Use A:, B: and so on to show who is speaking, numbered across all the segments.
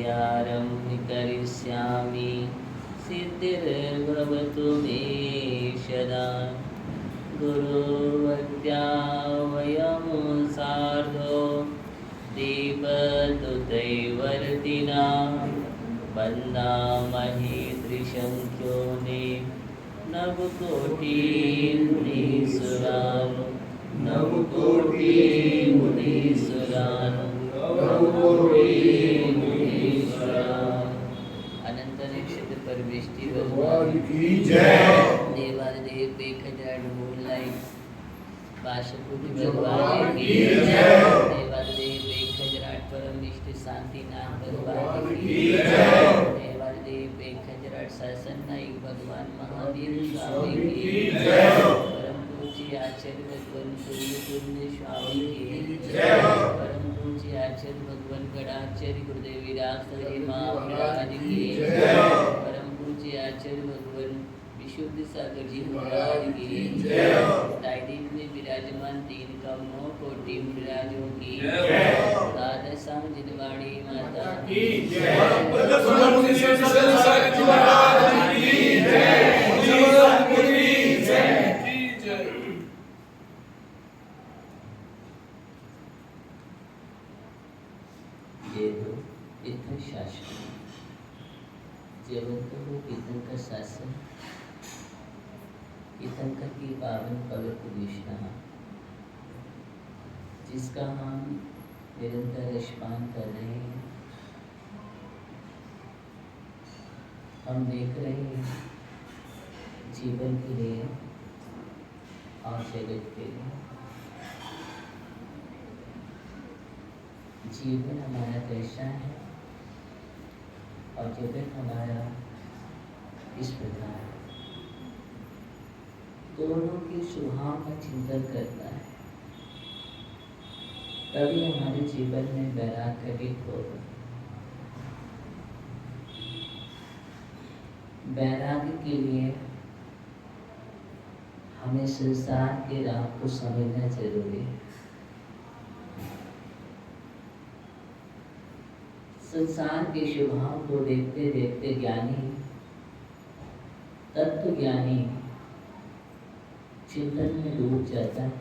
A: विद्यारम्भ करिष्यामि सिद्धिर्भवतु मे सदा। गुरुवद्या वयं सार्धो दीपदुतैवर्तिना वन्दामहे त्रिशङ्ख्योनि नवकोटिमुनीश्वरान् नवकोटिमुनीश्वरान् नवकोटिमुनीश्वरान्। अनंत नक्षत्र पर वृष्टि भगवान की जय। देवादिदेव बेखजाड मूललाइट पाशुपति भगवान की जय। देवादिदेव बेखजराट परम निष्ठ शांति नाम भगवान की जय। देवादिदेव बेखजराट शासन नायक भगवान महावीर स्वामी की जय। परम पूज्य आचार्य भगवान सूर्य स्वामी की जय। परम पूज्य आचार्य भगवान गणाचार्य गुरुदेव विराज हरि महाराज की जय। परम पूज्य आचार्य भगवान विशुद्ध सागर जी महाराज की जय। टाइटिल में विराजमान तीन कमलों कोटि विराजों की जय। राधा श्याम जिनवाणी माता की जय। ये दो इतने शासन जीवंतों को कीर्तन का शासन कीर्तनकर की पावन पवित्र विष्णु जिसका हम निरंतर स्मरण कर रहे हैं। हम देख रहे हैं जीवन के लिए और जगत के लिए। जीवन हमारा कैसा है और जगत हमारा इस प्रकार है। दोनों के स्वभाव का चिंतन करता है तभी हमारे जीवन में वैराग्य घटित होगा। वैराग्य के लिए हमें संसार के राह को समझना जरूरी है। संसार के स्वभाव को देखते देखते ज्ञानी तत्व ज्ञानी चिंतन में डूब जाता है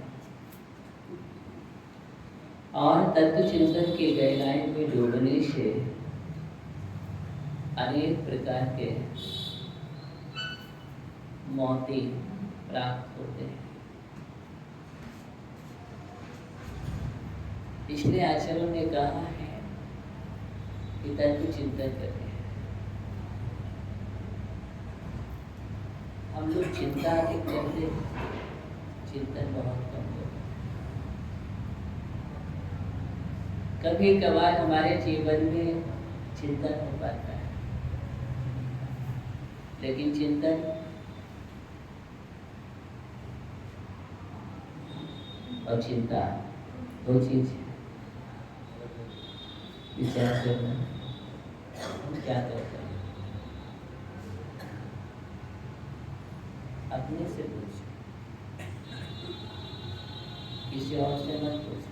A: और तत्व चिंतन के गहराई में डूबने से अनेक प्रकार के मोती प्राप्त होते हैं। इसलिए आचार्यों ने कहा है कि तत्व चिंतन करें। हम लोग चिंता अधिक करते हैं, चिंतन बहुत कम करते। कभी कभार हमारे जीवन में चिंतन हो पाता है, लेकिन चिंतन और चिंता दो चीज है। विचार करना हम क्या करते हैं अपने से पूछो, किसी और से मत पूछो।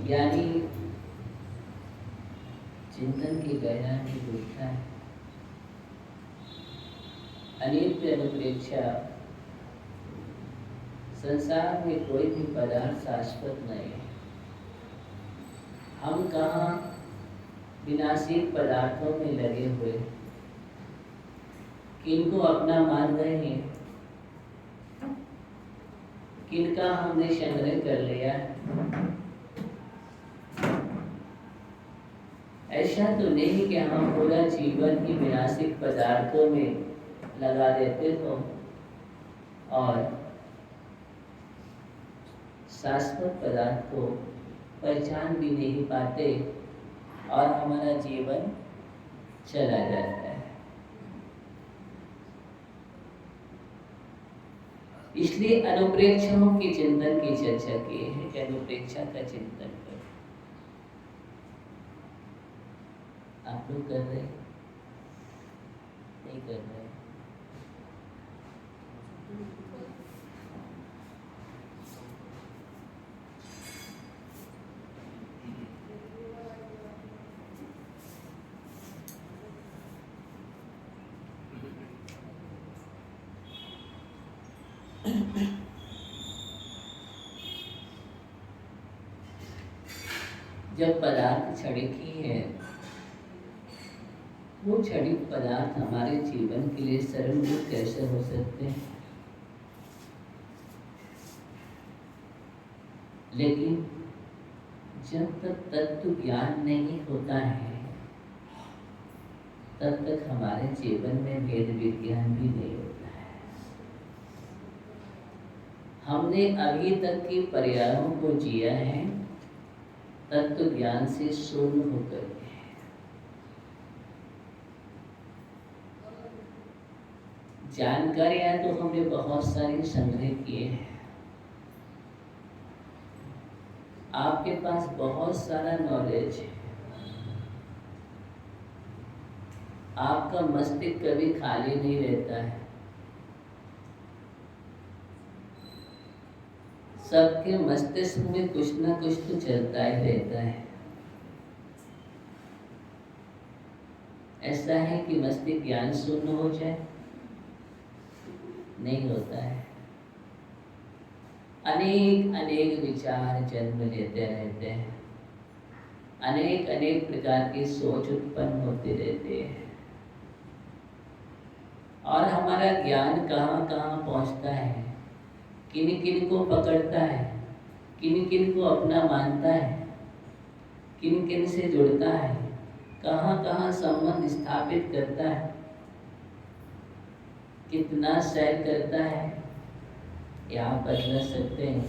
A: ज्ञानी चिंतन की गहराई में डूबता है। अनित्य अनुप्रेक्षा संसार में कोई भी पदार्थ शाश्वत नहीं है। हम कहाँ विनाशी पदार्थों में लगे हुए, किनको अपना मान रहे हैं, किनका हमने संग्रह कर लिया। ऐसा तो नहीं कि हम पूरा जीवन ही विनाशिक पदार्थों में लगा देते हो और शाश्वत पदार्थ को पहचान भी नहीं पाते और हमारा जीवन चला जाता है। इसलिए अनुप्रेक्षाओं के चिंतन की चर्चा की है कि अनुप्रेक्षा का चिंतन करो। आप लोग कर रहे नहीं कर रहे? जब पदार्थ क्षणिक ही है, वो क्षणिक पदार्थ हमारे जीवन के लिए सरलभूत कैसे हो सकते हैं? लेकिन जब तक तत्व ज्ञान नहीं होता है, तब तक हमारे जीवन में वेद विज्ञान भी नहीं होता है। हमने अभी तक की पर्यायों को जिया है तत्व ज्ञान से शून्य होकर के। जानकारियां तो हमने बहुत सारी संग्रह किए हैं। आपके पास बहुत सारा नॉलेज है। आपका मस्तिष्क कभी खाली नहीं रहता है। सबके मस्तिष्क में कुछ ना कुछ तो चलता ही रहता है। ऐसा है कि मस्तिष्क ज्ञान शून्य हो जाए, नहीं होता है। अनेक अनेक विचार जन्म लेते रहते हैं, अनेक अनेक प्रकार की सोच उत्पन्न होते रहते हैं, और हमारा ज्ञान कहाँ कहाँ पहुँचता है, किन किन को पकड़ता है, किन किन को अपना मानता है, किन किन से जुड़ता है, कहाँ कहाँ संबंध स्थापित करता है, कितना सैर करता है, ये आप बदल सकते हैं।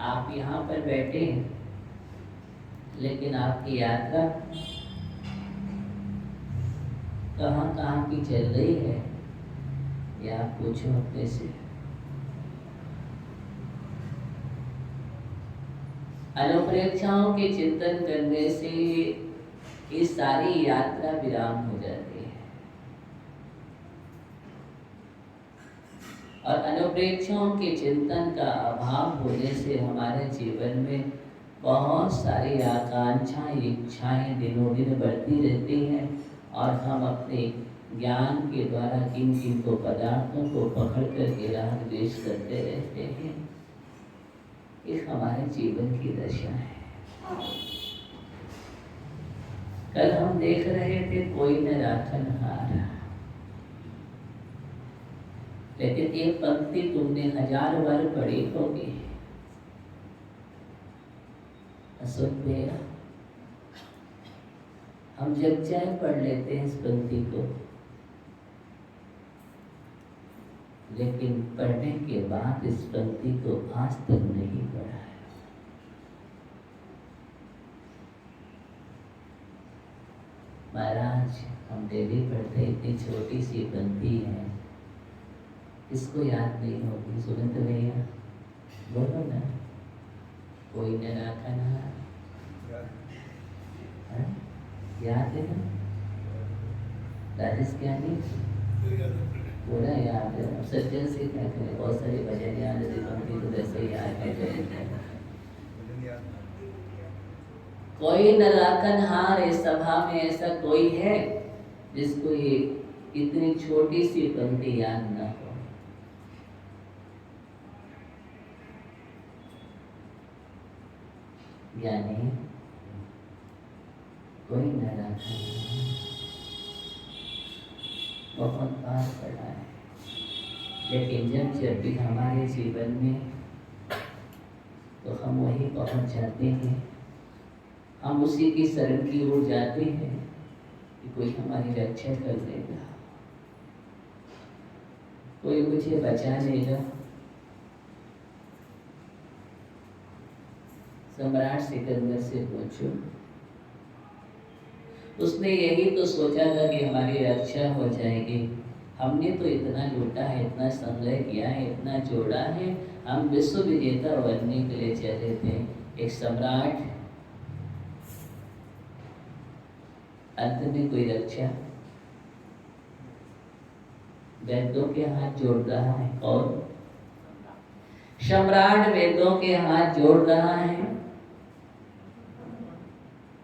A: आप यहाँ पर बैठे हैं, लेकिन आपकी यात्रा कहाँ कहाँ की चल रही है, ये आप पूछो अपने से। अनुप्रेक्षाओं के चिंतन करने से ये सारी यात्रा विराम हो जाती है, और अनुप्रेक्षाओं के चिंतन का अभाव होने से हमारे जीवन में बहुत सारी आकांक्षाएं, इच्छाएं दिनों दिन बढ़ती रहती हैं, और हम अपने ज्ञान के द्वारा किन किन को पदार्थों को पकड़ कर के राह द्वेष करते रहते हैं। ये हमारे जीवन की दशा है। कल हम देख रहे थे कोई न राखन हार, लेकिन एक पंक्ति तुमने 1000 बार पढ़ी होगी। सुनते हम जग जाए पढ़ लेते हैं इस पंक्ति को, लेकिन पढ़ने के बाद इस पंक्ति को आज तक नहीं पढ़ा है। महाराज हम डेली पढ़ते, इतनी छोटी सी पंक्ति है, इसको याद नहीं होगी। सुनते भैया बोलो ना, कोई न राखा ना, याद है ना? राजेश क्या नहीं पूरा याद है। सज्जन से क्या करें, बहुत सारे भजन याद है, पंक्ति तो वैसे ही याद है। कोई न राखन हार, इस सभा में ऐसा कोई है जिसको ये इतनी छोटी सी पंक्ति याद ना हो। यानी कोई न राखन बहुत बार पढ़ा है, लेकिन जब भी हमारे जीवन में तो हम वहीं पहुंच जाते हैं, हम उसी की शरण की ओर जाते हैं कि कोई हमारी रक्षा कर देगा, कोई मुझे बचा लेगा। सम्राट सिकंदर से पूछो, उसने यही तो सोचा था कि हमारी रक्षा हो जाएगी। हमने तो इतना लूटा है, इतना संग्रह किया है, इतना जोड़ा है, हम विश्व विजेता बनने के लिए चले थे। एक सम्राट, अंत में कोई रक्षा, वेदों के हाथ जोड़ रहा है। और सम्राट वेदों के हाथ जोड़ रहा है,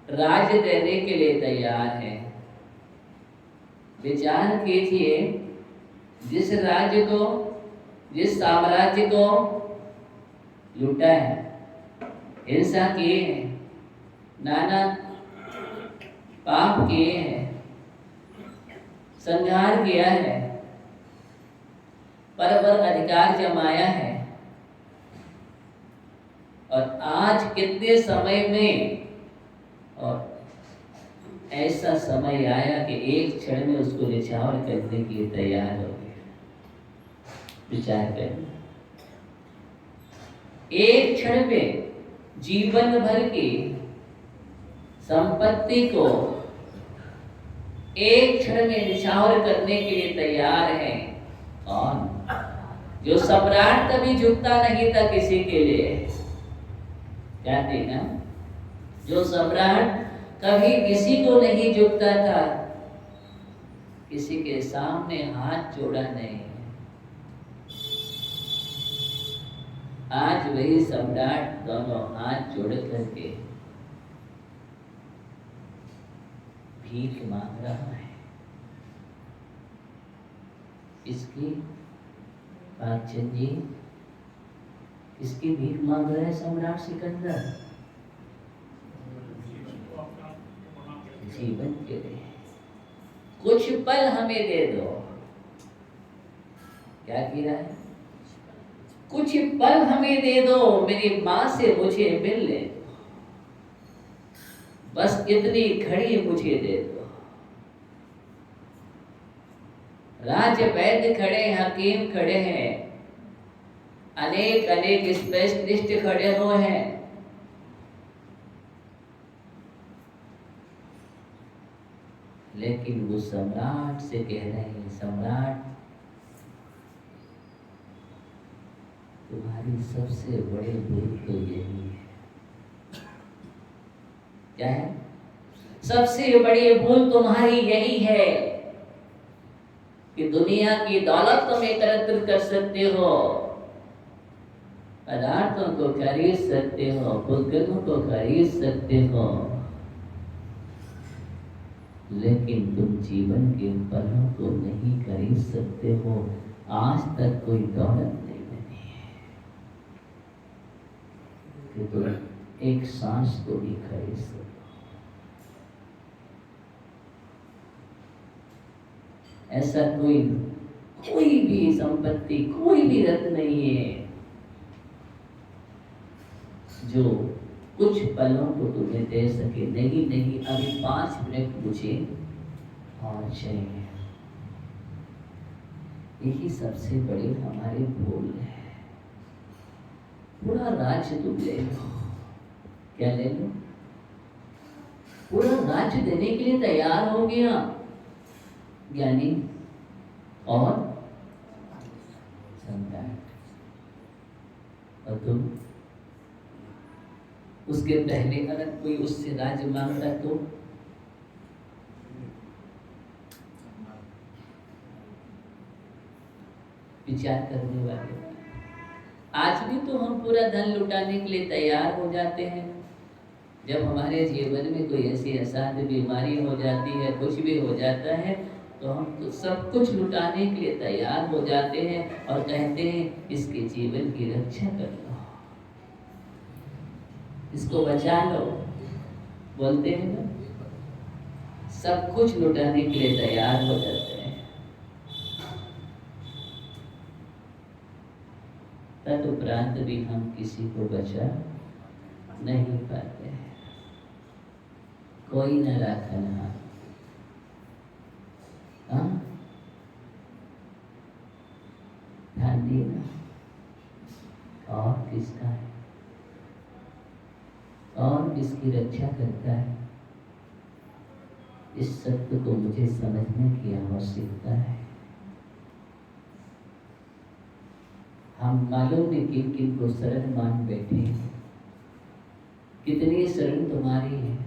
A: राज्य देने के लिए तैयार है। विचार कीजिए, जिस राज्य को, जिस साम्राज्य को लूटा है, हिंसा की है, नाना पाप किए हैं, संहार किया है, पर अधिकार जमाया है, और आज कितने समय में, और ऐसा समय आया कि एक क्षण में उसको निछावर करने के लिए तैयार हो गए। विचार करना, एक क्षण में जीवन भर की संपत्ति को एक क्षण में निछावर करने के लिए तैयार है। कौन? जो सम्राट कभी झुकता नहीं था किसी के लिए। कहते ना, जो सम्राट कभी किसी को नहीं झुकता था, किसी के सामने हाथ जोड़ा नहीं, आज वही सम्राट दोनों हाथ जोड़ करके भीख मांग रहा है। इसकी पाचन जी, इसकी भीख मांग रहे हैं सम्राट सिकंदर, जीवन के लिए कुछ पल हमें दे दो। क्या कह रहा है? कुछ पल हमें दे दो, मेरी माँ से मुझे मिल ले, बस इतनी घड़ी मुझे दे दो। राज वैद्य खड़े, हकीम खड़े हैं, अनेक अनेक स्पेशलिस्ट खड़े हुए हैं, लेकिन वो सम्राट से कह रहे हैं, सम्राट तुम्हारी सबसे बड़े भूल तो यही है। क्या है? सबसे बड़ी भूल तुम्हारी यही है कि दुनिया की दौलत तुम एकत्र कर सकते हो, पदार्थों को खरीद सकते हो, पुस्तकों को खरीद सकते हो, लेकिन तुम जीवन के पलों को नहीं खरीद सकते हो। आज तक कोई दौलत नहीं बनी है कि तुम एक सांस को भी खरीद सको। ऐसा कोई भी संपत्ति, कोई भी रत्न नहीं है जो कुछ पलों को तुम्हें दे सके। नहीं नहीं, अभी 5 मिनट मुझे और चाहिए। यही सबसे बड़ी हमारी भूल है। पूरा राज्य तुम ले लो। क्या ले लो? पूरा राज्य देने के लिए तैयार हो गया ज्ञानी और सम्राट, और तुम उसके पहले अगर कोई उससे राज्य मांगता तो विचार करने वाले। आज भी तो हम पूरा धन लुटाने के लिए तैयार हो जाते हैं। जब हमारे जीवन में कोई ऐसी असाध्य बीमारी हो जाती है, कुछ भी हो जाता है, तो हम तो सब कुछ लुटाने के लिए तैयार हो जाते हैं और कहते हैं इसके जीवन की रक्षा कर लो, इसको बचा लो। बोलते हैं ना, सब कुछ लुटाने के लिए तैयार हो जाते हैं। तदुपरांत भी हम किसी को बचा नहीं पाते हैं। कोई न रखना, ध्यान देना। और किसका है? और किसकी रक्षा करता है? इस सत्य को मुझे समझने की आवश्यकता है। हम मालूम नहीं किन किन को शरण मान बैठे हैं। कितनी शरण तुम्हारी है,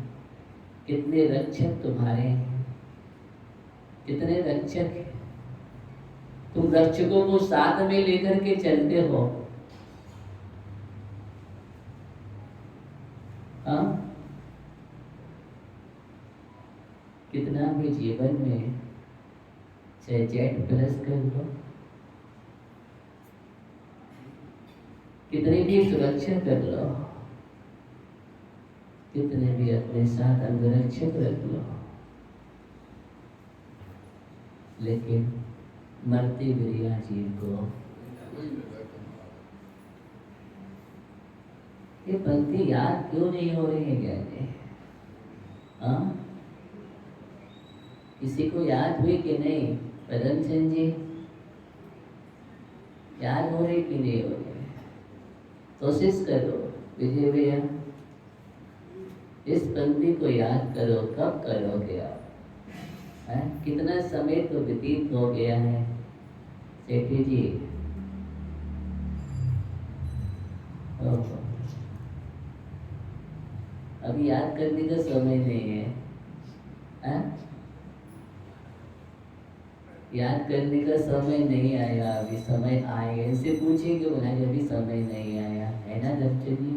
A: कितने रक्षक तुम्हारे हैं, कितने रक्षक हैं। तुम रक्षकों को साथ में लेकर के चलते हो। हाँ, कितना भी जीवन में चाहे जेट प्लस कर लो, कितनी भी सुरक्षा कर लो, कितने भी अपने साथ अंगरक्षक रख लो, लेकिन मरते बिरिया जीव को ये पंक्ति याद क्यों नहीं हो रही है ज्ञानी? हाँ, किसी को याद हुई कि नहीं? पदमचंद जी, याद हो रही कि नहीं हो रही? कोशिश करो विजय भैया, इस पंक्ति को याद करो। कब करोगे आप? कितना समय तो व्यतीत हो गया है सेठी जी। अभी याद करने का समय नहीं है, याद करने का समय नहीं आया, अभी समय आएगा। इनसे पूछेंगे, बोला अभी समय नहीं आया है ना दत्त जी?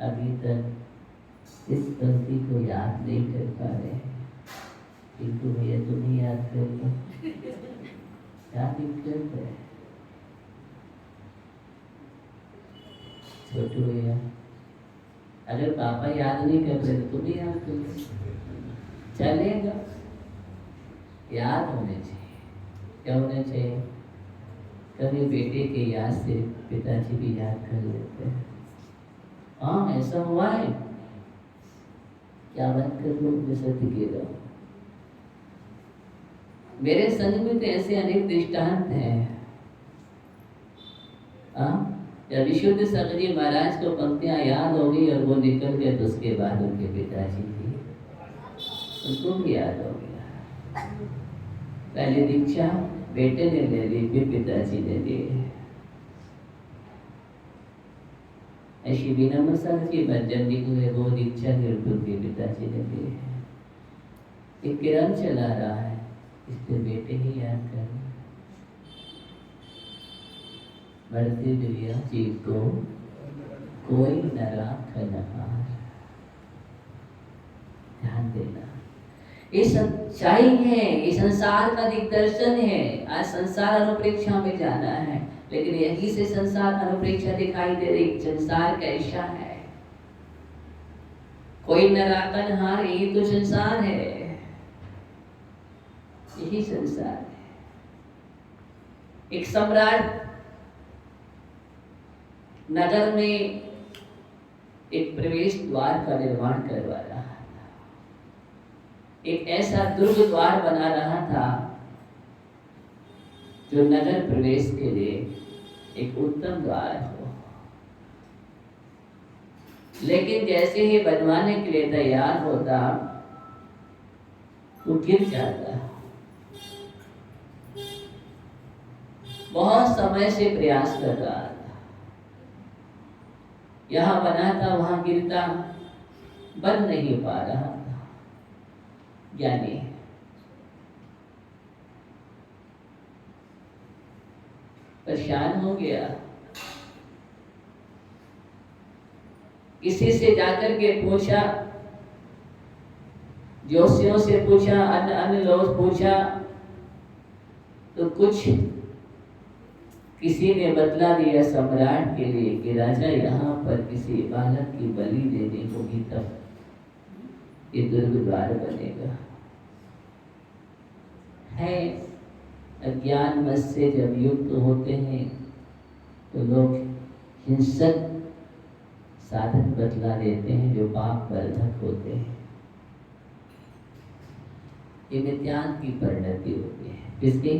A: अभी तक इस पंक्ति को याद नहीं कर पा रहे, किंतु भैया तुम्हें याद कर लो, क्या दिक्कत है? छोटू भैया, अगर पापा याद नहीं कर रहे तो तुम्हें याद कर लो, चलेगा। याद होने चाहिए। क्या होना चाहिए? कभी बेटे के याद से पिताजी भी याद कर लेते हैं। हाँ, ऐसा हुआ है। क्या बात कर लो, जैसे दिखेगा। मेरे संग में तो ऐसे अनेक दृष्टांत हैं। जब विशुद्ध सकरी महाराज को पंक्तियां याद हो गई और वो निकल गए, तो उसके बाद उनके पिताजी थी, उनको भी याद हो गया। पहली दीक्षा बेटे ने ले ली, फिर पिताजी ने ली। ऐसी बिना मसाल की मध्यम जी को वो दीक्षा के पिताजी ने ली। एक किरण चला रहा है, इसलिए बेटे ही याद कर। बढ़ती दुनिया जीव को कोई न राख न हार। ध्यान देना, ये सच्चाई है, ये संसार का दिग्दर्शन है। आज संसार अनुप्रेक्षा में जाना है, लेकिन यही से संसार अनुप्रेक्षा दिखाई दे रही। संसार कैसा है? कोई न राख न हार, यही तो संसार है, यही संसार है। एक सम्राट नगर में एक प्रवेश द्वार का निर्माण करवा रहा था। एक ऐसा दुर्ग द्वार बना रहा था जो नगर प्रवेश के लिए एक उत्तम द्वार हो। लेकिन जैसे ही बनवाने के लिए तैयार होता, वो गिर जाता। बहुत समय से प्रयास कर रहा था, यहां बनाता वहां गिरता, बन नहीं पा रहा था। ज्ञानी परेशान हो गया। किसी से जाकर के पूछा, जोशियों से पूछा, अन्य लोग पूछा, तो कुछ किसी ने बदला दिया सम्राट के लिए कि राजा यहाँ पर किसी बालक की बलि देनी होगी, तब ये दुर्ग द्वार बनेगा। है अज्ञान मत से जब युक्त होते हैं तो लोग हिंसक साधन बतला देते हैं जो पाप वर्धक होते हैं। ये नित्यान की परिणति होती है। किसकी?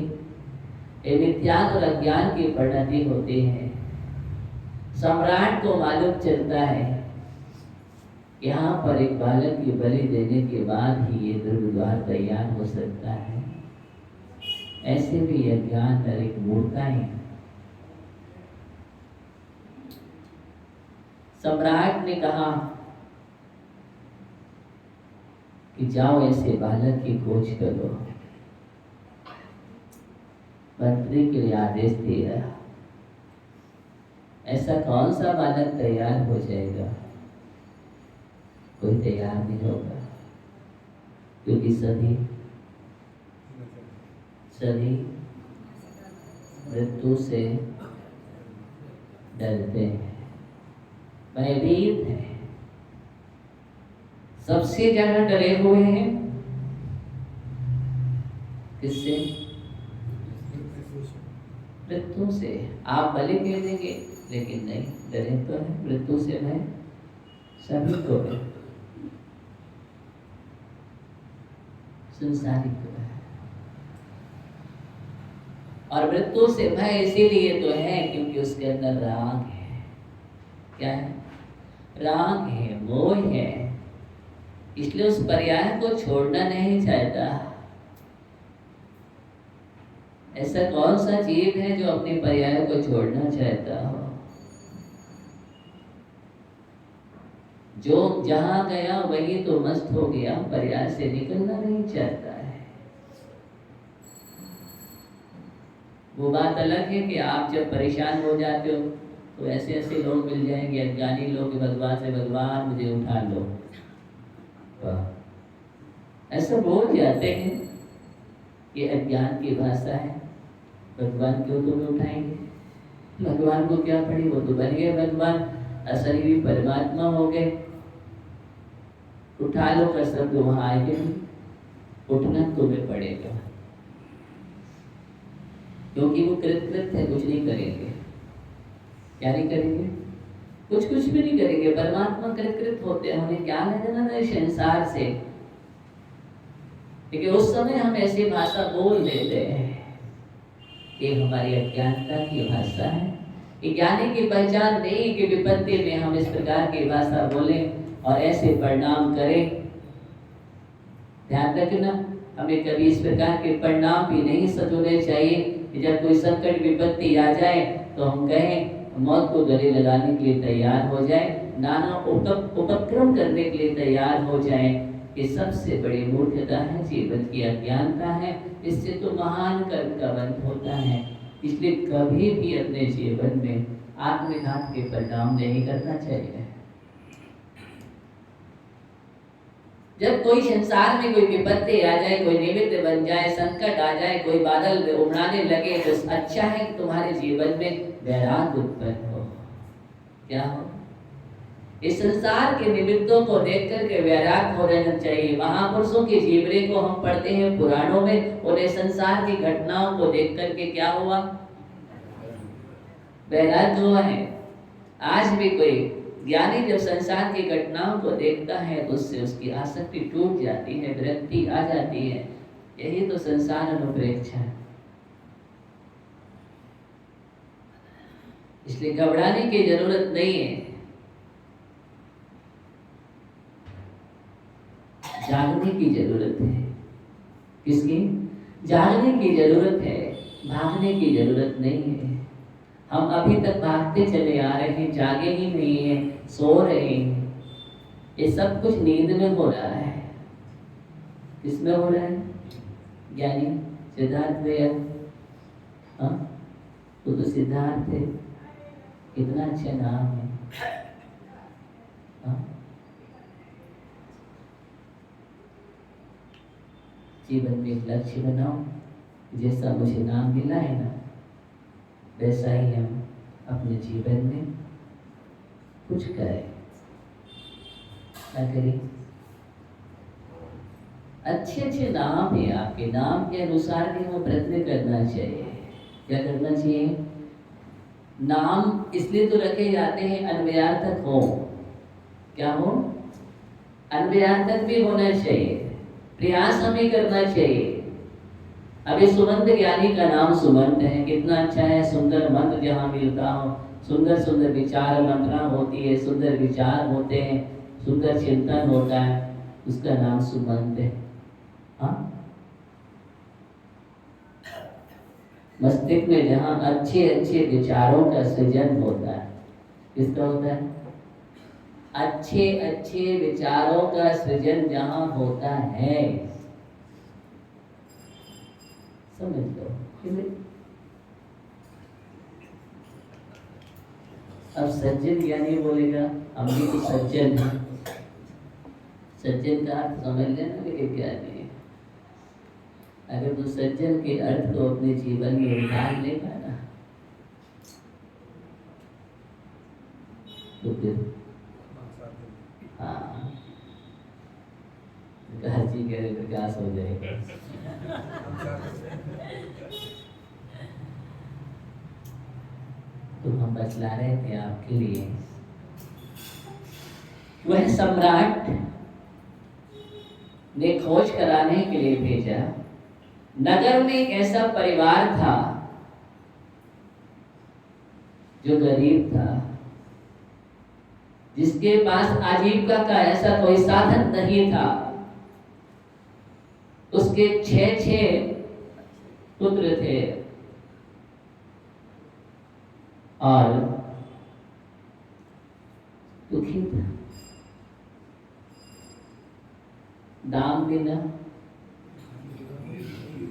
A: विज्ञान और अज्ञान की परिणति होती है। सम्राट को मालूम चलता है यहाँ पर एक बालक की बलि देने के बाद ही ये दुर्ग द्वार तैयार हो सकता है। ऐसे भी अज्ञान और एक मूर्खताएं। सम्राट ने कहा कि जाओ ऐसे बालक की खोज करो। मंत्री के लिए आदेश दिया, ऐसा कौन सा बालक तैयार हो जाएगा? कोई तैयार नहीं होगा, क्योंकि सभी मृत्यु से डरते हैं, भयभीत हैं। सबसे ज्यादा डरे हुए हैं किससे? मृत्यु से। आप भले कह देंगे लेकिन नहीं, डरे तो है मृत्यु से। भय सभी को है, संसारिक को है। और मृत्यु से भय इसीलिए तो है क्योंकि उसके अंदर राग है। क्या है? राग है, मोह है, इसलिए उस पर्याय को छोड़ना नहीं चाहता। ऐसा कौन सा जीव है जो अपने पर्याय को छोड़ना चाहता हो? जो जहां गया वही तो मस्त हो गया, पर्याय से निकलना नहीं चाहता है। वो बात अलग है कि आप जब परेशान हो जाते हो तो ऐसे ऐसे लोग मिल जाएंगे, अज्ञानी लोग, भगवान से भगवान मुझे उठा लो, ऐसा बोल जाते हैं। ये अज्ञान की भाषा है। भगवान क्यों तुम्हें उठाएंगे? भगवान को क्या पड़ी, वो तो बन गए भगवान, असली परमात्मा हो गए। उठा लो का शब्द वहां आएंगे नहीं, उठना तुम्हें पड़ेगा क्योंकि वो कृतकृत है, कुछ नहीं करेंगे। क्या नहीं करेंगे? कुछ भी नहीं करेंगे। परमात्मा कृतकृत होते हैं, उन्हें क्या लेना था संसार से। लेकिन उस समय हम ऐसी भाषा बोल देते हैं, ये हमारी अज्ञानता की भाषा है। ये ज्ञानी की पहचान नहीं कि विपत्ति में हम इस प्रकार की भाषा बोलें और ऐसे परिणाम करें। ध्यान रखना, हमें कभी इस प्रकार के परिणाम भी नहीं सचोने चाहिए कि जब कोई संकट विपत्ति आ जाए तो हम कहें मौत को गले लगाने के लिए तैयार हो जाए, नाना उपक्रम करने के लिए तैयार हो जाए। ये सबसे बड़ी मूर्खता है, जीवन की अज्ञानता है। इससे तो महान कर्म का बंध होता है। इसलिए कभी भी अपने जीवन में आत्मघात के परिणाम नहीं करना चाहिए। जब कोई संसार में कोई विपत्ति आ जाए, कोई निमित्त बन जाए, संकट आ जाए, कोई बादल उमड़ाने लगे, तो अच्छा है कि तुम्हारे जीवन में वैराग्य उत्पन्न हो। क्या हो? इस संसार के निमित्तों को देख करके वैराग्य हो रहना चाहिए। महापुरुषों के जीवनी को हम पढ़ते हैं पुराणों में, उन्हें संसार की घटनाओं को देख करके क्या हुआ? वैराग्य हुआ है। आज भी कोई ज्ञानी जब संसार की घटनाओं को देखता है तो उससे उसकी आसक्ति टूट जाती है, विरक्ति आ जाती है। यही तो संसार अनुप्रेक्षा है। इसलिए घबराने की जरूरत नहीं है, जागने की जरूरत है। किसकी? जागने की जरूरत है, भागने की जरूरत नहीं है। हम अभी तक भागते चले आ रहे हैं, जागे ही नहीं है, सो रहे हैं। ये सब कुछ नींद में हो रहा है। किसमें हो रहा है? ज्ञानी सिद्धार्थ भैया, हाँ तो सिद्धार्थ है, कितना अच्छा नाम है। हाँ? जीवन में एक लक्ष्य बनाओ, जैसा मुझे नाम मिला है ना वैसा ही हम अपने जीवन में कुछ करें। क्या करें? अच्छे अच्छे नाम है आपके, नाम के अनुसार भी हमें प्रयत्न करना चाहिए। क्या करना चाहिए? नाम इसलिए तो रखे जाते हैं अन्वयार्थक हो। क्या हो? अन्वयार्थक भी होना चाहिए, प्रयास हमें करना चाहिए। अभी सुमंत ज्ञानी का नाम सुमंत है, कितना अच्छा है। सुंदर मंत्र जहाँ मिलता हो, सुंदर सुंदर विचार मंत्रा होती है, सुंदर विचार होते हैं, सुंदर चिंतन होता है, उसका नाम सुमंत है। हाँ? मस्तिष्क में जहाँ अच्छे अच्छे विचारों का सृजन होता है, किसका होता है? अच्छे अच्छे विचारों का सृजन जहाँ होता है, समझ लो। अब सज्जन ज्ञानी बोलेगा हम भी तो सज्जन हैं। सज्जन का अर्थ समझ लेना कि ज्ञानी है। अगर तो सज्जन के अर्थ को अपने जीवन में उतार लेगा ना तो फिर हाँ हर चीज के विकास हो जाएगा। तो हम बतला रहे थे आपके लिए, वह सम्राट ने खोज कराने के लिए भेजा। नगर में एक ऐसा परिवार था जो गरीब था, जिसके पास आजीविका का ऐसा कोई साधन नहीं था। उसके 6 पुत्र थे और दुखी था। दाम बिना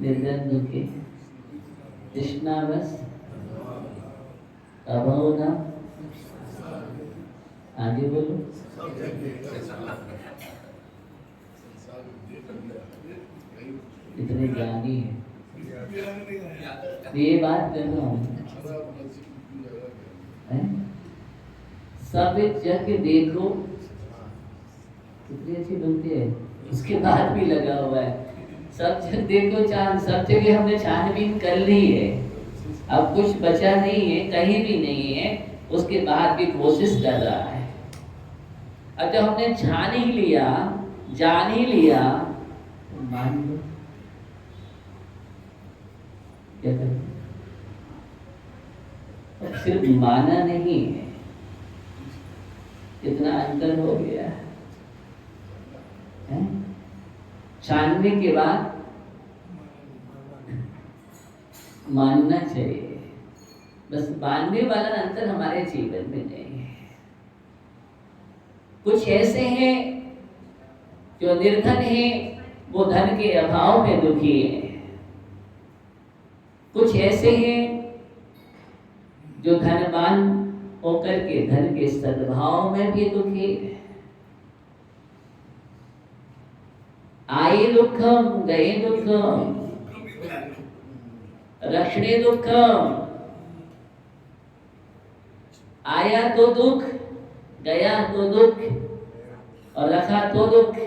A: निर्धन दुखी, तृष्णावश अभाव न, आगे बोलो। इतने ज्ञानी है, ये बात कर रहा हूँ। सब जग देखो, कितनी अच्छी बनती है, उसके बाद भी लगा हुआ है। सब जग देखो चांद, सब जगह हमने छानबीन कर ली है, अब कुछ बचा नहीं है, कहीं भी नहीं है, उसके बाद भी कोशिश कर रहा है। अब जब हमने छान ही लिया, जान ही लिया, तो मान लो क्या करें। अब सिर्फ माना नहीं है, कितना अंतर हो गया है। छानने के बाद मानना चाहिए, बस मानने वाला अंतर हमारे जीवन में नहीं है। कुछ ऐसे हैं जो निर्धन हैं, वो धन के अभाव में दुखी है। कुछ ऐसे हैं जो धनवान होकर के धन के सद्भाव में भी दुखी है। आए दुखम गए दुखम, रक्षणे दुखम। आया तो दुख, गया तो दुख, और रखा तो दुख।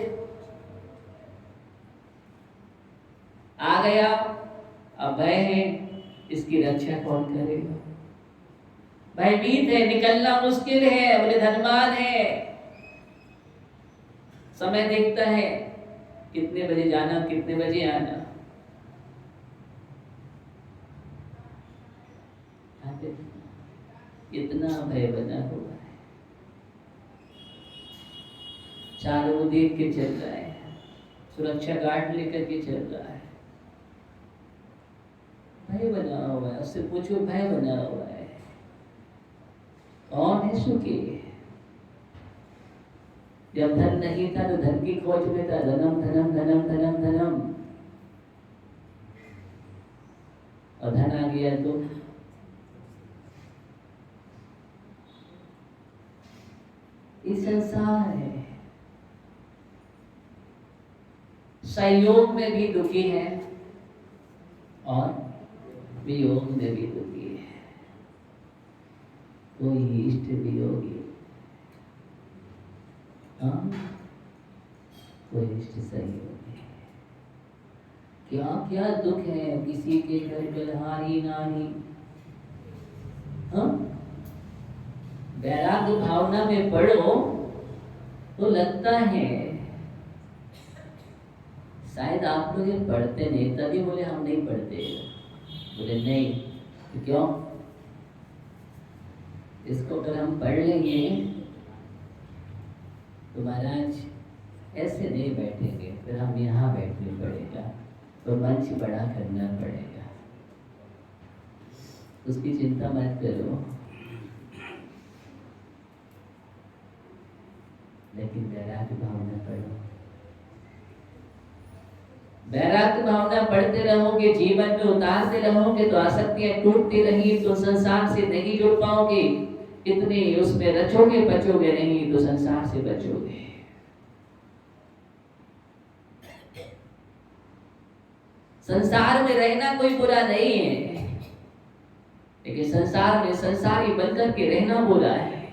A: आ गया, अब भय है, इसकी रक्षा कौन करेगा। भयभीत है, निकलना मुश्किल है, बोले धनवान है, समय देखता है कितने बजे जाना, कितने बजे आना। इतना भय बना हुआ है, चारों देख के चल रहा है, सुरक्षा गार्ड लेकर के चल रहा है, भय बना हुआ है। उससे पूछो, भय बना हुआ है, कौन है सुखी। जब धन नहीं था तो धन की खोज में था, धनम धनम धनम धनम धनम, और धन आ गया तो ये संसार है। संयोग में भी दुखी है और वियोग में भी दुखी है। कोई इष्ट वियोगी, हाँ, कोई इष्ट सहयोगी। क्या क्या दुख है, किसी के घर गलहारी नाही। हाँ, वैराग्य भावना में पढ़ो तो लगता है शायद आप लोग ये पढ़ते नहीं, तभी बोले हम नहीं पढ़ते। बोले नहीं, तो क्यों। इसको अगर हम पढ़ लेंगे तो महाराज ऐसे नहीं बैठेंगे, फिर हम यहाँ बैठने पड़ेगा, तो मंच बड़ा करना पड़ेगा। उसकी चिंता मत करो, लेकिन वैराग्य भावना पढ़ो। वैराग्य भावना पढ़ते रहोगे, जीवन में उतारते रहोगे, तो आसक्तियां टूटती रही तो संसार से नहीं जुड़ पाओगे। इतने उसमें रचोगे बचोगे नहीं तो संसार से बचोगे। संसार में रहना कोई बुरा नहीं है, लेकिन संसार में संसारी बनकर के रहना बुरा है।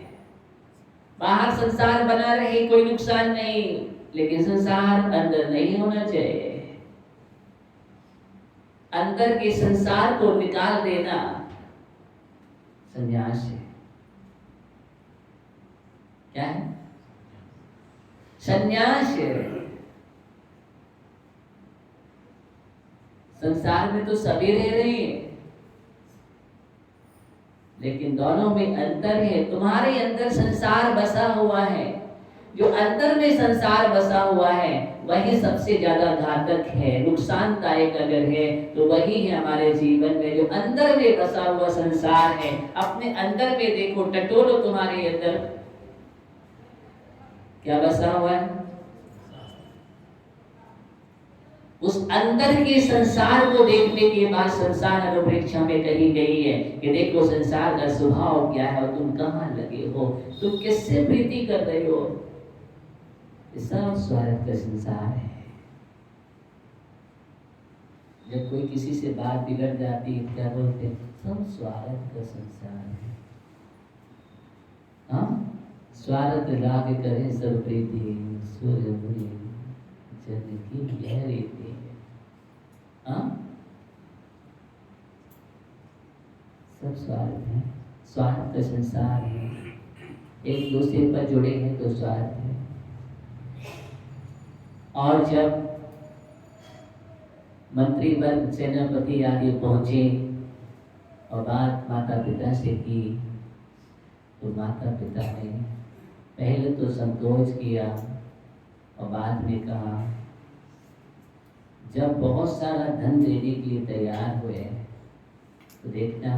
A: बाहर संसार बना रहे कोई नुकसान नहीं, लेकिन संसार अंदर नहीं होना चाहिए। अंदर के संसार को निकाल देना संन्यास है। क्या है? संन्यास है। संसार में तो सभी रह रहे हैं, लेकिन दोनों में अंतर है। तुम्हारे अंदर संसार बसा हुआ है, जो अंदर में संसार बसा हुआ है वही सबसे ज्यादा घातक है, नुकसानदायक अगर है तो वही है हमारे जीवन में। जो अंदर में बसा हुआ संसार है, अपने अंदर में देखो, टटोलो, तुम्हारे अंदर क्या बसा हुआ है? उस अंदर के संसार को देखने के बाद संसार अनुप्रेक्षा में कही गई है कि देखो संसार का स्वभाव क्या है और तुम कहाँ लगे हो, तुम किससे प्रीति कर रहे हो। सब स्वार्थ का संसार है। जब कोई किसी से बात बिगड़ जाती है क्या बोलते? सब स्वार्थ का संसार है। हाँ, स्वार्थ राग करे सब प्रीति, सूर्य मुनि जन की गहरी थी। हाँ, सब स्वार्थ है, स्वार्थ का संसार है। एक दूसरे पर जुड़े हैं तो स्वार्थ है। और जब मंत्री वर्ग, सेनापति आदि पहुंचे और बात माता पिता से की, तो माता पिता ने पहले तो संकोच किया और बाद में कहा, जब बहुत सारा धन देने के लिए तैयार हुए तो देखना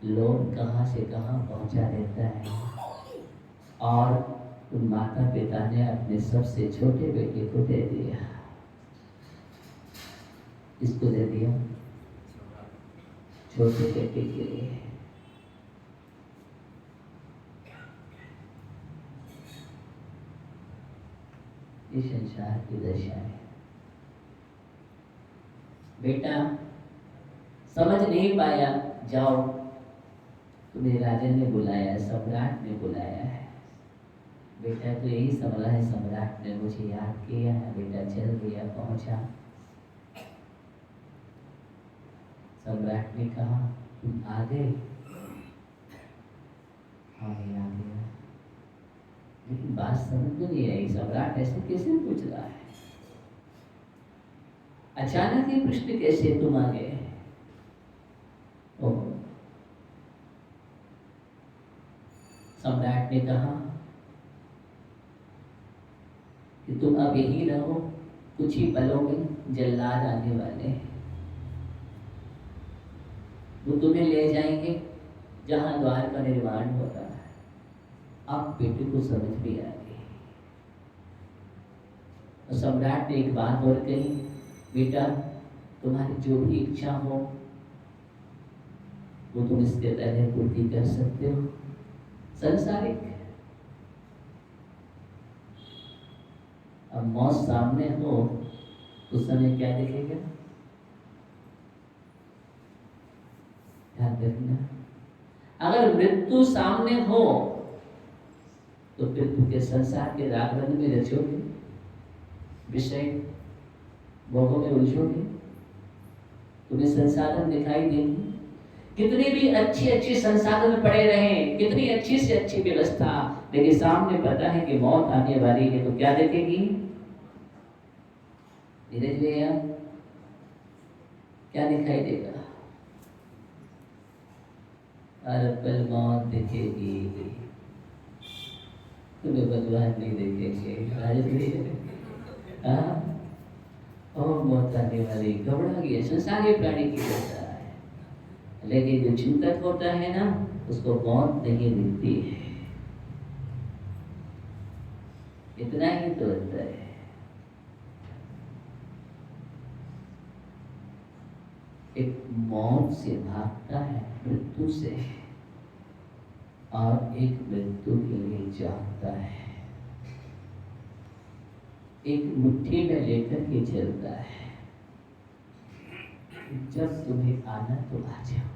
A: लोग कहाँ से कहाँ पहुंचा देता है। और उन माता पिता ने अपने सबसे छोटे बेटे को दे दिया। इसको दे दिया छोटे बेटे के लिए। इस संसार की दशा है। बेटा समझ नहीं पाया, जाओ, तुम्हें राजा ने बुलाया, सम्राट ने बुलाया है। बेटा तो यही समझ रहा है सम्राट ने मुझे याद किया है। बेटा चल गया, पहुंचा। सम्राट ने कहा, तुम आ गए? हाँ मैं आ गया। लेकिन बात समझ में नहीं आई, सम्राट ऐसे कैसे पूछ रहा है? अचानक ये प्रश्न कैसे तुम आ गए? सम्राट ने कहा कि तुम अब यही रहो, कुछ ही पलों में जल्लाद आने वाले हैं। वो तुम्हें ले जाएंगे जहां द्वार का निर्माण हो रहा है। अब बेटे को समझ भी आ गई। और सम्राट ने एक बात और कही, बेटा तुम्हारी जो भी इच्छा हो वो तुम इसके पहले पूर्ति कर सकते हो। संसारिक अब मौत सामने हो उस समय क्या दिखेगा? ध्यान रखना, अगर मृत्यु सामने हो तो फिर तुम के संसार के राग रंग में रचोगे, विषय भोगों में उलझोगे, तुम्हें संसाधन दिखाई देंगे। कितने भी अच्छे अच्छे संसाधन पड़े रहे, कितनी अच्छी से अच्छी व्यवस्था, लेकिन सामने पता है कि मौत आने वाली है तो क्या देखेगी? धीरज भैया क्या दिखाई देगा? हर पल मौत दिखेगी, तुम्हें भगवान नहीं देखेंगे। और मौत आने वाली, घबरा गया। संसारी प्राणी की जैसा है, लेकिन जो चिंतक होता है ना उसको मौत नहीं दिखती है। इतना ही तो अंतर है। एक मौत से भागता है, मृत्यु से, और एक मृत्यु के लिए जागता है। एक मुट्ठी में लेकर के चलता है। जब तुम्हें आना तो आ जाओ,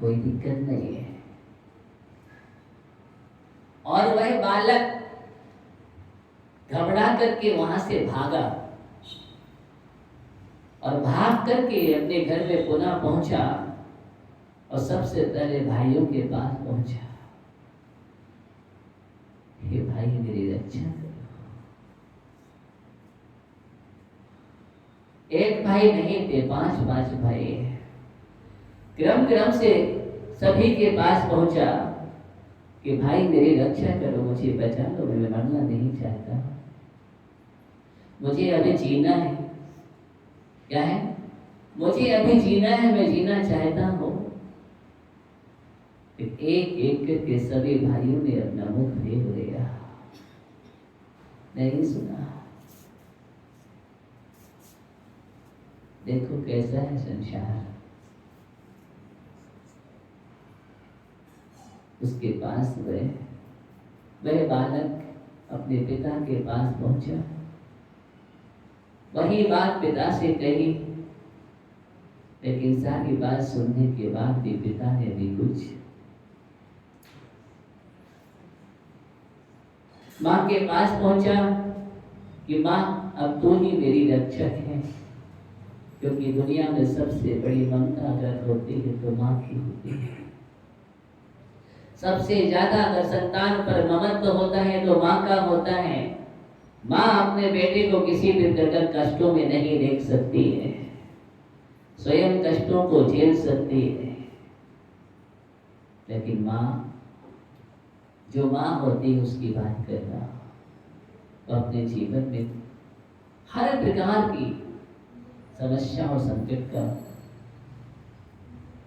A: कोई दिक्कत नहीं है। और वह बालक घबरा करके वहां से भागा और भाग करके अपने घर में पुनः पहुंचा और सबसे पहले भाइयों के पास पहुंचा। हे भाई मेरी रक्षा करो। एक भाई नहीं थे, 5 भाई। क्रम क्रम से सभी के पास पहुंचा कि भाई मेरी रक्षा करो, मुझे बचा लो, मैं मरना नहीं चाहता, मुझे अभी जीना है। क्या है? मुझे अभी जीना है, मैं जीना चाहता हूं। एक एक करके सभी भाइयों ने अपना मुख फेर लिया, नहीं सुना। देखो कैसा है संसार। उसके पास वह बालक अपने पिता के पास पहुंचा, वही बात पिता से कही, लेकिन सारी बात सुनने के बाद भी पिता ने भी कुछ। माँ के पास पहुंचा कि माँ अब तू ही मेरी रक्षक है, क्योंकि दुनिया में सबसे बड़ी ममता अगर होती है तो माँ की होती है। सबसे ज्यादा अगर संतान पर ममत्व होता है तो माँ का होता है। माँ अपने बेटे को किसी भी प्रकार कष्टों में नहीं देख सकती है, स्वयं कष्टों को झेल सकती है। लेकिन माँ, जो माँ होती है उसकी बात करना, वो अपने जीवन में हर प्रकार की समस्या और संकट का,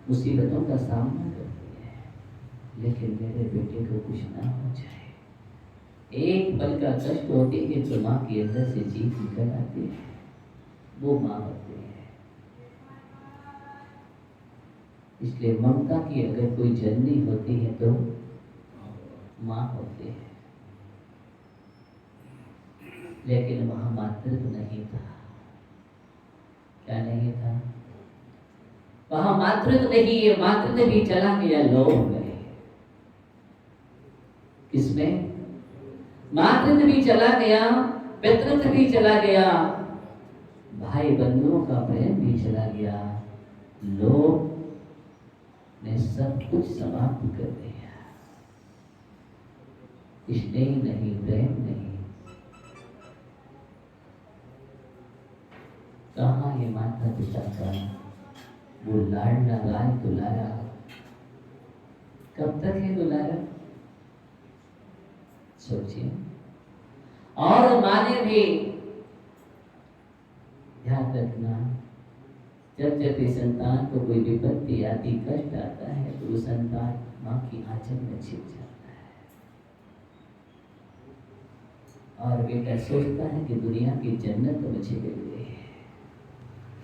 A: मुसीबतों का सामना करती है, लेकिन मेरे बेटे को कुछ ना हो जाए। एक पल का कष्ट होती है तो माँ के अंदर से जीत निकल आती है, वो माँ होती है। इसलिए ममता की अगर कोई जननी होती है तो माँ होती है। लेकिन वहां मातृत्व नहीं था। क्या नहीं था? वहां मातृत्व नहीं है, मातृत्व भी चला गया लोभ में। किसमें? मातृत्व भी चला गया, पितृत्व भी चला गया, भाई बंधुओं का प्रेम भी चला गया। लोभ ने सब कुछ समाप्त कर दिया। स्नेह नहीं, प्रेम नहीं। कहाँ ये माता पिता का वो लाडला लाल दुलारा? कब तक है दुलारा? सोचिए। और माँ ने भी ध्यान रखना, जब जब इस संतान को कोई विपत्ति आती, कष्ट आता है, तो वो संतान माँ की आंचल में छिप जाता है और बेटा सोचता है कि दुनिया की जन्नत तो मुझे मिल गई है।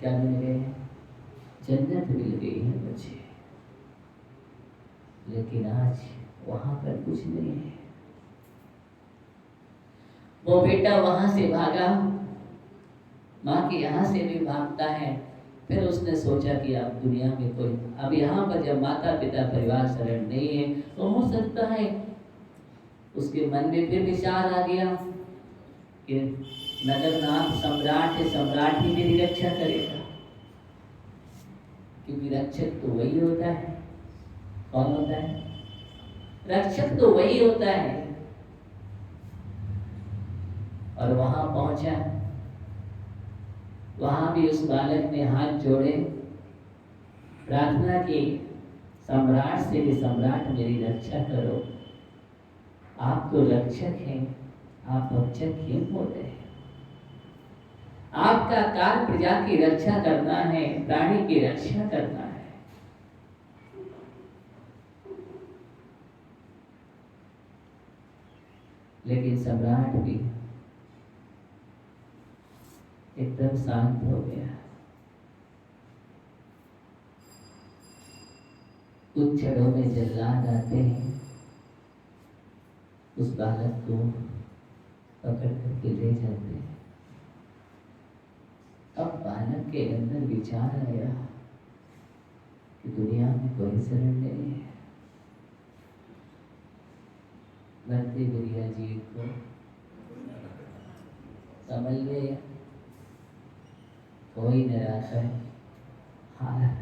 A: क्या मिल गई है? जन्नत मिल गई है मुझे। लेकिन आज वहां पर कुछ नहीं है। वो बेटा वहां से भागा, माँ के यहाँ से भी भागता है। फिर उसने सोचा कि अब दुनिया में कोई, अब यहाँ पर जब माता पिता परिवार शरण नहीं है, तो हो सकता है उसके मन में फिर विचार आ गया कि नगरनाथ सम्राट है, सम्राट ही मेरी रक्षा करेगा, क्योंकि रक्षक तो वही होता है। कौन होता है? रक्षक तो वही होता है। और वहां पहुंचा, वहां भी उस बालक ने हाथ जोड़े, प्रार्थना की सम्राट से कि सम्राट मेरी रक्षा करो। आप तो रक्षक हैं, आप भक्षक क्यों हो रहे हैं? आपका कार्य प्रजा की रक्षा करना है, प्राणी की रक्षा करना है। लेकिन सम्राट भी एकदम शांत हो गया। कुछ क्षणों में जल्लाद आते हैं, उस बालक को पकड़ करके ले जाते हैं। अब बालक के अंदर विचार आया कि दुनिया में कोई शरण नहीं है। भरते बिरिया जी को समझ गए, कोई निराकर हालत,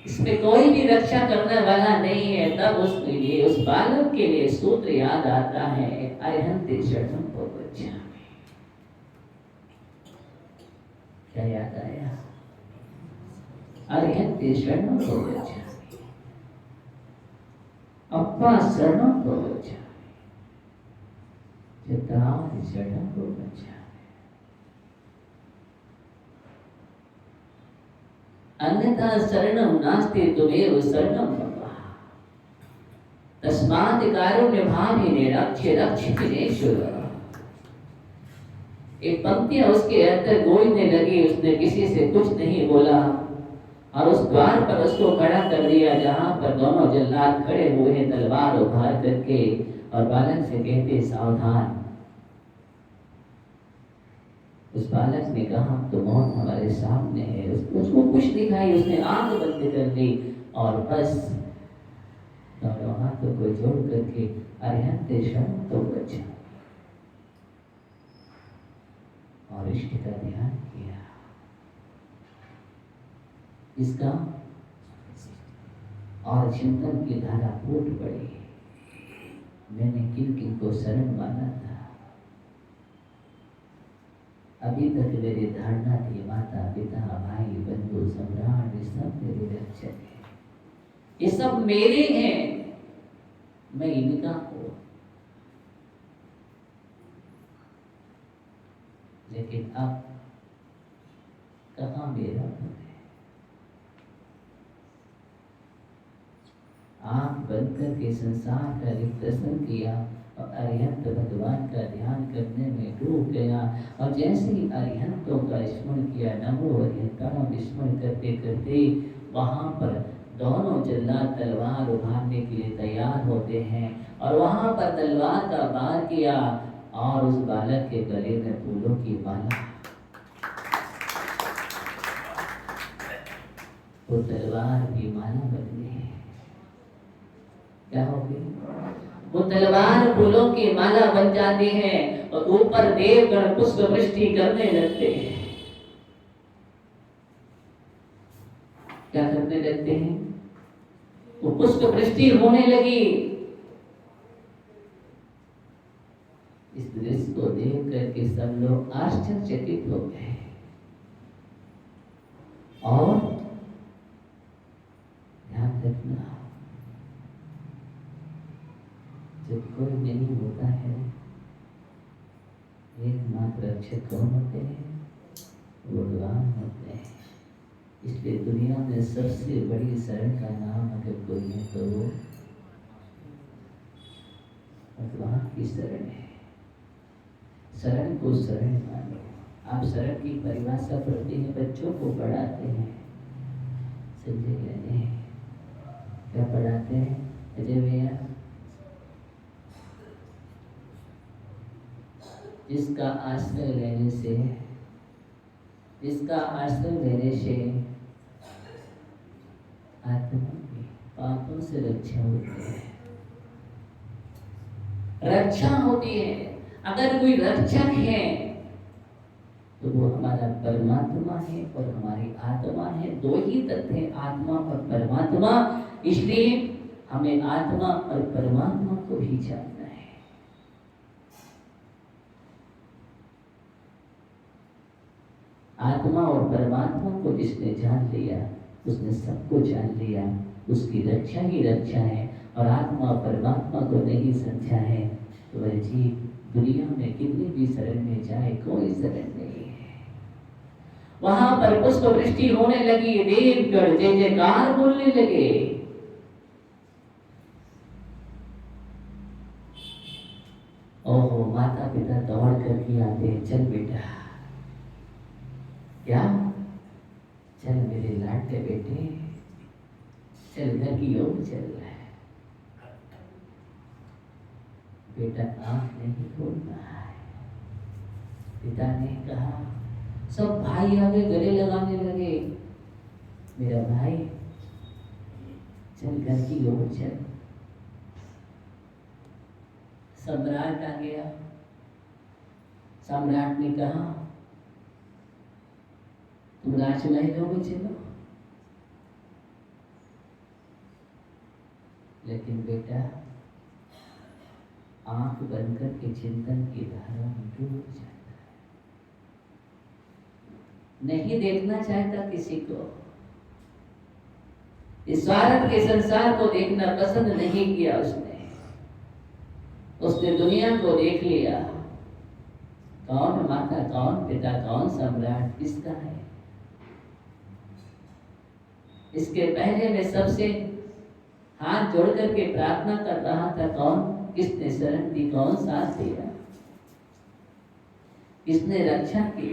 A: इसमें कोई भी रक्षा करने वाला नहीं है। तब उसके लिए, उस बालक के लिए सूत्र याद आता है, अरिहंते शरणं प्रव्रजामि। क्या याद आया? अरिहंते शरणं प्रव्रजामि, अप्पा शरणं प्रव्रजामि, चित्राणि शरणं प्रव्रजामि। अन्यथा शरणं नास्ति त्वमेव शरणं मम, तस्मात् कारुण्यभावेन रक्ष रक्षितेश्वर। एक पंक्तियां उसके अंदर गोईने लगी, उसने किसी से कुछ नहीं बोला और उस द्वार पर उसको खड़ा कर दिया जहां पर दोनों जल्लाद खड़े हुए हैं तलवार उभार करके, और बालक से कहते सावधान। उस बालक ने कहा तो मौत हमारे सामने है। उसको कुछ दिखाई, उसने आंख बंद कर ली और बस दोनों हाथों को जोड़ करके अरिहंते शरणं प्रव्रजामि और इष्ट का ध्यान किया। इसका और चिंतन की धारा फूट पड़ी। मैंने किन किन को शरण माना था, अभी तक मेरी धारणा थी माता पिता भाई बंधु सम्राट ये सब मेरे रक्षक है, ये सब मेरे हैं, मैं इनका हूं। लेकिन अब कहाँ मेरा है? आंख बंद करके संसार का दर्शन किया और अरिहंत भगवान का ध्यान करने में डूब गया। और जैसे ही अरिहंतों का स्मरण किया, नमो अरिहंताणां स्मरण करते करते वहां पर दोनों जल्लाद तलवार उभारने के लिए तैयार होते हैं और वहां पर तलवार का वार किया और उस बालक के गले में फूलों की माला। वो तलवार की माला बन गई। क्या हो गई? वो तलवार फूलों की माला बन जाती है और ऊपर देवगण पुष्प वृष्टि करने लगते हैं। क्या करने लगते हैं? वो पुष्प वृष्टि होने लगी। इस दृश्य को देख करके सब लोग आश्चर्यचकित हो गए और ध्यान रखना, जब कोई नहीं होता है, एकमात्र रक्षक कौन होते हैं? भगवान होते हैं। इसलिए दुनिया में सबसे बड़ी शरण का नाम अगर कोई है तो वो भगवान की शरण है। शरण को शरण मानो। आप शरण की परिभाषा पढ़ते हैं, बच्चों को पढ़ाते हैं, समझे क्या नहीं? क्या पढ़ाते हैं अजय भैया? जिसका आश्रय लेने से, जिसका आश्रय लेने से आत्मा की पापों से रक्षा होती है, रक्षा होती है। अगर कोई रक्षक है तो वो हमारा परमात्मा है और हमारी आत्मा है। दो ही तत्व है, आत्मा और परमात्मा। इसलिए हमें आत्मा और परमात्मा को ही जानना है। आत्मा और परमात्मा को जिसने जान लिया उसने सबको जान लिया। उसकी रक्षा ही रक्षा है। और आत्मा और परमात्मा को नहीं समझा है तो वह जीव दुनिया में कितनी भी शरण में जाए कोई शरण नहीं है। वहां पर पुष्प वृष्टि होने लगी, देवगण जय जयकार बोलने लगे। ओहो, माता पिता दौड़ करके आते हैं, चल बेटा, क्या चल मेरे लाडले बेटे, चल घर की ओर चल रहा है। बेटा आंख नहीं खोलना है। पिता ने कहा, सब भाई आगे गले लगाने लगे, मेरा भाई चल घर की ओर चल। सम्राट आ गया। सम्राट ने कहा तुम राजमहलों में चलो, लेकिन बेटा आंख बंद करके चिंतन की धारा में डूब जाता है, नहीं देखना चाहता किसी को। इस स्वार्थ के संसार को देखना पसंद नहीं किया उसने दुनिया को देख लिया। कौन माता, कौन पिता, कौन सम्राट किसका है। इसके पहले मैं सबसे हाथ जोड़ करके प्रार्थना कर रहा था, कौन किसने शरण दी, कौन साथ दिया, किसने रक्षा की।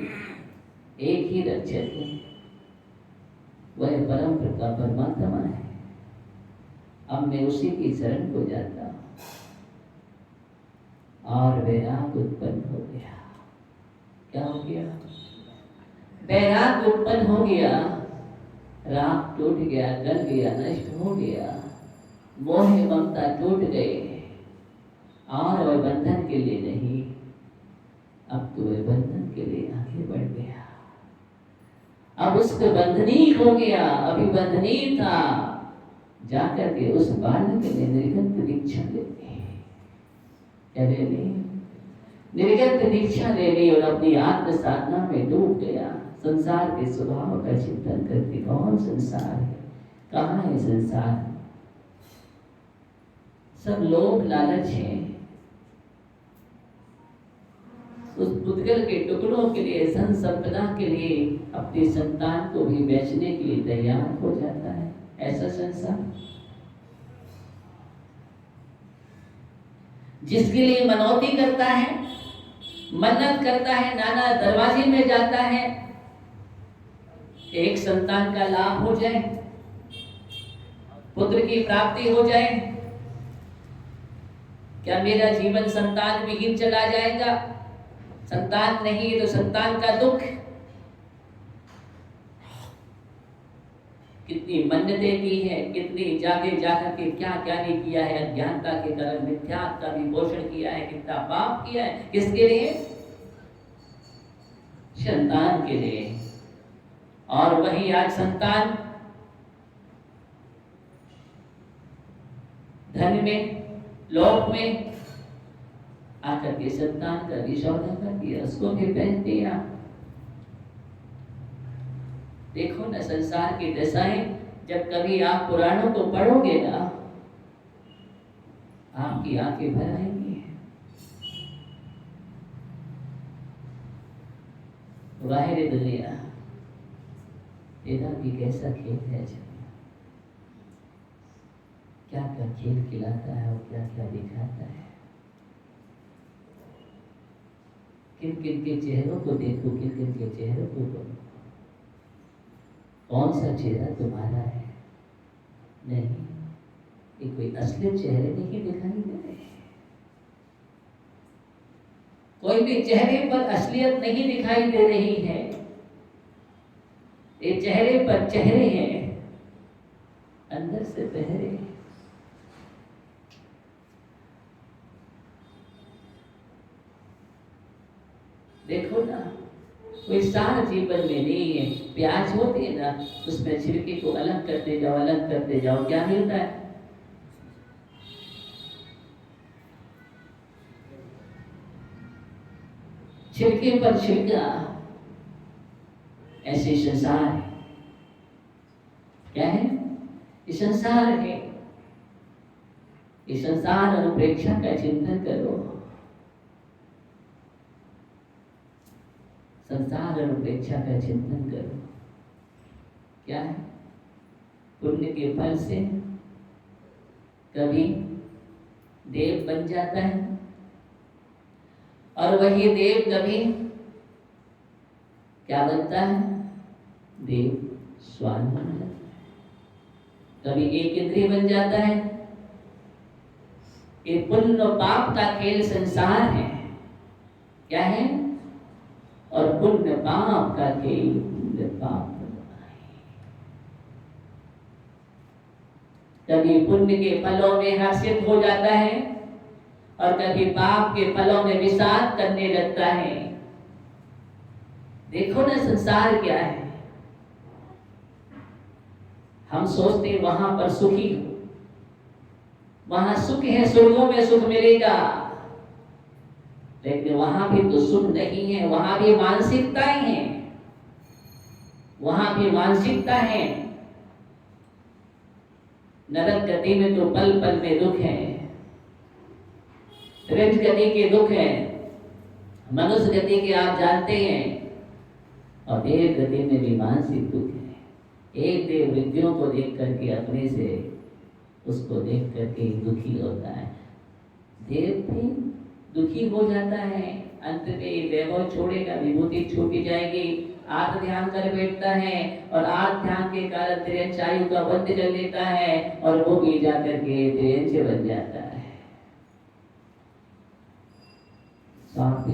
A: एक ही रक्षक है, वह परम पिता परमात्मा है। अब मैं उसी की शरण को जाता हूं और वैराग उत्पन्न हो गया। क्या हो गया? वैराग उत्पन्न हो गया, राग टूट गया, गल गया, नष्ट हो गया, मोह ममता टूट गए और वह बंधन के लिए नहीं, अब तो वह बंधन के लिए आगे बढ़ गया। अब उसको बंधनी हो गया, अभी बंधनी था, जाकर के उस बालक ने निर्गत दीक्षा ले ली। क्या ले ली? निर्गत दीक्षा ले ली और अपनी आत्म साधना में डूब गया। संसार के स्वभाव का चिंतन करके, कौन संसार है, कहाँ है संसार, सब लोभ लालच है। उस पुद्गल के टुकड़ों के लिए, धन संपदा के लिए अपनी संतान को भी बेचने के लिए तैयार हो जाता है। ऐसा संसार जिसके लिए मनौती करता है, मन्नत करता है, नाना दरवाजे में जाता है, एक संतान का लाभ हो जाए, पुत्र की प्राप्ति हो जाए। क्या मेरा जीवन संतान विहीन चला जाएगा? संतान नहीं तो संतान का दुख। कितनी मन्नतें की है, कितनी जाके जाकर के क्या क्या नहीं किया है, अज्ञानता के कारण मिथ्या का भी पोषण किया है, कितना पाप किया है। किसके लिए? संतान के लिए। और वही आज संतान धन में, लोभ में आकर के संतान का भी सौदा कर दिया, उसको भी बेच दिया। देखो ना संसार की दशाएं, जब कभी आप पुराणों को पढ़ोगे ना, आपकी आंखें भर आएंगी। बाहरी दुनिया तेरा भी कैसा खेल है, क्या क्या खेल खिलाता है और क्या क्या दिखाता है। किन किन के चेहरों को देखो, किन किन के चेहरों को देखो, कौन सा चेहरा तुम्हारा है? नहीं, ये कोई असली चेहरे नहीं दिखाई दे रहे। कोई भी चेहरे पर असलियत नहीं दिखाई दे रही है। ये चेहरे पर चेहरे हैं, अंदर से बहरे। देखो ना, कोई सार जीवन में नहीं है। प्याज होती है ना, उसमें छिलके को अलग करते जाओ, अलग करते जाओ, क्या मिलता है? छिलके पर छिलका। ऐसे संसार है। क्या है? ये संसार है। ये संसार अनुप्रेक्षा का चिंतन करो। संसार अनुप्रेक्षा का चिंतन करो। क्या है? पुण्य के फल से कभी देव बन जाता है और वही देव कभी क्या बनता है? देव स्वान बन जाता है। कभी एक इंद्रिय बन जाता है। ये पुण्य और पाप का खेल संसार है। क्या है? और पुण्य पाप का खेल पुण्य पाप। कभी पुण्य के फलों में हर्षित हो जाता है और कभी पाप के फलों में विषाद करने लगता है। देखो ना संसार क्या है। हम सोचते हैं वहां पर सुखी हो, वहां सुख है, स्वर्गों में सुख मिलेगा, लेकिन वहां भी तो सुख नहीं है, वहां भी मानसिकताएं हैं, वहां भी मानसिकता है। नरक गति में तो पल पल में दुख है, त्रिज गति के दुख है, मनुष्य गति के आप जानते हैं, और देव गति में भी मानसिक दुख है। एक देव विद्यों को देख करके अपने से उसको देख करके दुखी होता है, देव भी दुखी हो जाता है। अंत में वैभव छोड़ेगा, विभूति छूटी जाएगी, आत्म ध्यान कर बैठता है और आत्म ध्यान के कारण त्रियंचायु का बंध कर लेता है और वो भी जाकर के त्रियंच बन जाता है।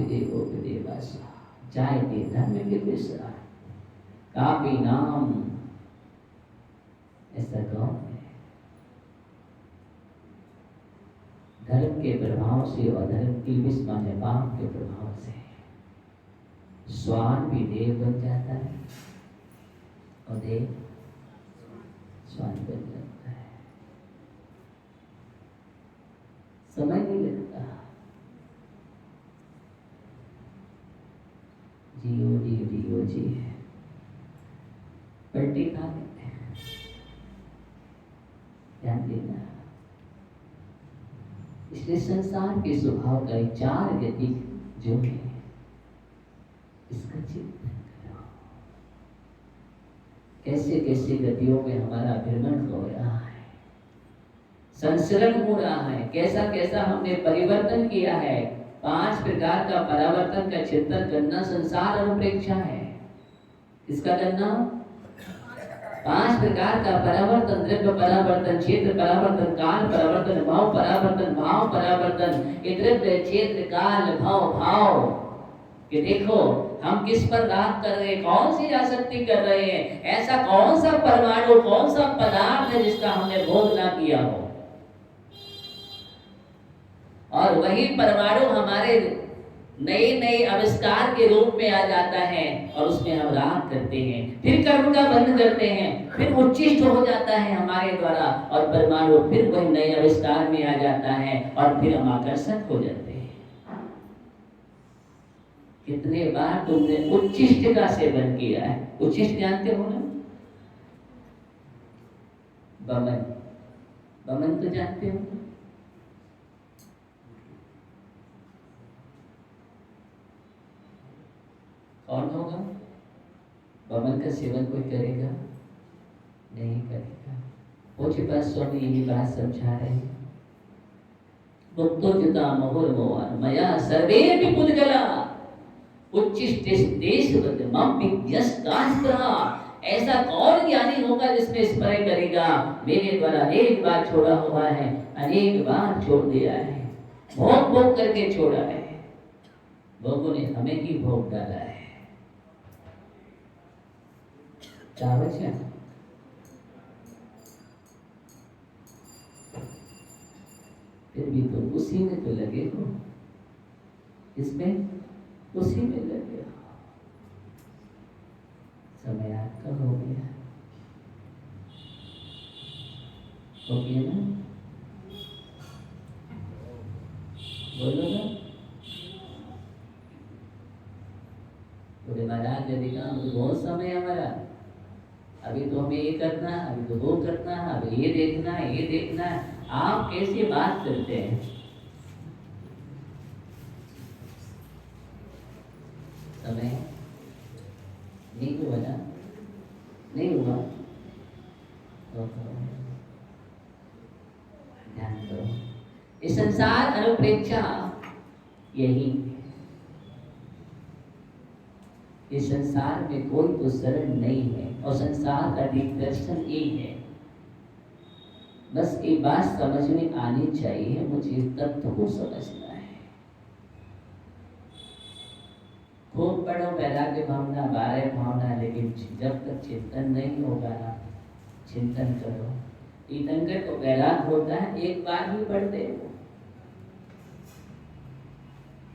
A: देवो देवासा जाय दे धर्म के विसरा कापी नाम, ऐसा कौन है? धर्म के प्रभाव से और धर्म की विस्मरण है, पाप के प्रभाव से स्वान भी देव बन जाता है और देव स्वान बन जाता है। समय नहीं लगता, जियो जियो जियो जी पलटी खा लेते हैं। ध्यान देना, इसलिए संसार के स्वभाव का चार गति जो है इसका चिंतन करो। कैसे कैसे गतियों में हमारा भ्रमण हो रहा है, संसरण हो रहा है, कैसा कैसा हमने परिवर्तन किया है। 5 प्रकार का परावर्तन का चिंतन करना संसार अनुप्रेक्षा है। किसका करना? 5 प्रकार का परावर्तन, द्रव्य परावर्तन, क्षेत्र परावर्तन, काल परावर्तन, भाव परावर्तन, भाव परावर्तन, द्रव्य क्षेत्र काल भाव भाव। कि देखो हम किस पर राग कर रहे हैं, कौन सी आसक्ति कर रहे हैं, ऐसा कौन सा परमाणु, कौन सा पदार्थ है जिसका हमने भोग ना किया हो। और वही परमाणु हमारे नए नए आविष्कार के रूप में आ जाता है और उसमें हम राग करते हैं, फिर कर्म का बंध करते हैं, फिर उच्चिष्ट हो जाता है हमारे द्वारा और परमाणु फिर वही नए आविष्कार में आ जाता है और फिर हम आकर्षक हो जाते हैं। कितने बार तुमने उच्चिष्ट का सेवन किया है? उच्चिष्ट जानते हो ना? बमन, बमन तो जानते हो? कौन होगा? बमन का सेवन कोई करेगा? नहीं करेगा। पूज्य स्वामी यही बात समझा रहे हैं। मुक्तो जुता महुर मोहन मया सर्वे पुद्गला उच्चिष्ट देश मम विद्यस्तास्त्रा। ऐसा कौन ज्ञानी होगा जिसने स्मरण करेगा मेरे द्वारा अनेक बार छोड़ा हुआ है, अनेक बार छोड़ दिया है, भोग भोग करके छोड़ा है, भोगों ने हमें ही भोग डाला है। फिर भी तो उसी में तो लगे हो, इसमें उसी में लगे हो। समय आपका हो गया ना? बोलो ना। बोले महाराज यदि कहा बहुत समय हमारा, अभी तो हमें ये करना है, अभी तो वो करना है, अभी ये देखना है, ये देखना है। आप कैसे बात करते हैं? समय नहीं हुआ ना? नहीं हुआ तो ध्यान करो। इस संसार अनुप्रेक्षा यही, इस संसार में कोई तो शरण नहीं है और संसार का दिग्दर्शन एक है। बस एक बात समझ में आनी चाहिए, मुझे इस तत्व को समझना है। खूब पढ़ो वैराग्य भावना, 12 भावना, लेकिन जब तक चिंतन नहीं होगा ना, चिंतन करो। तीर्थंकर को वैराग होता है, एक बार ही पढ़ते हो,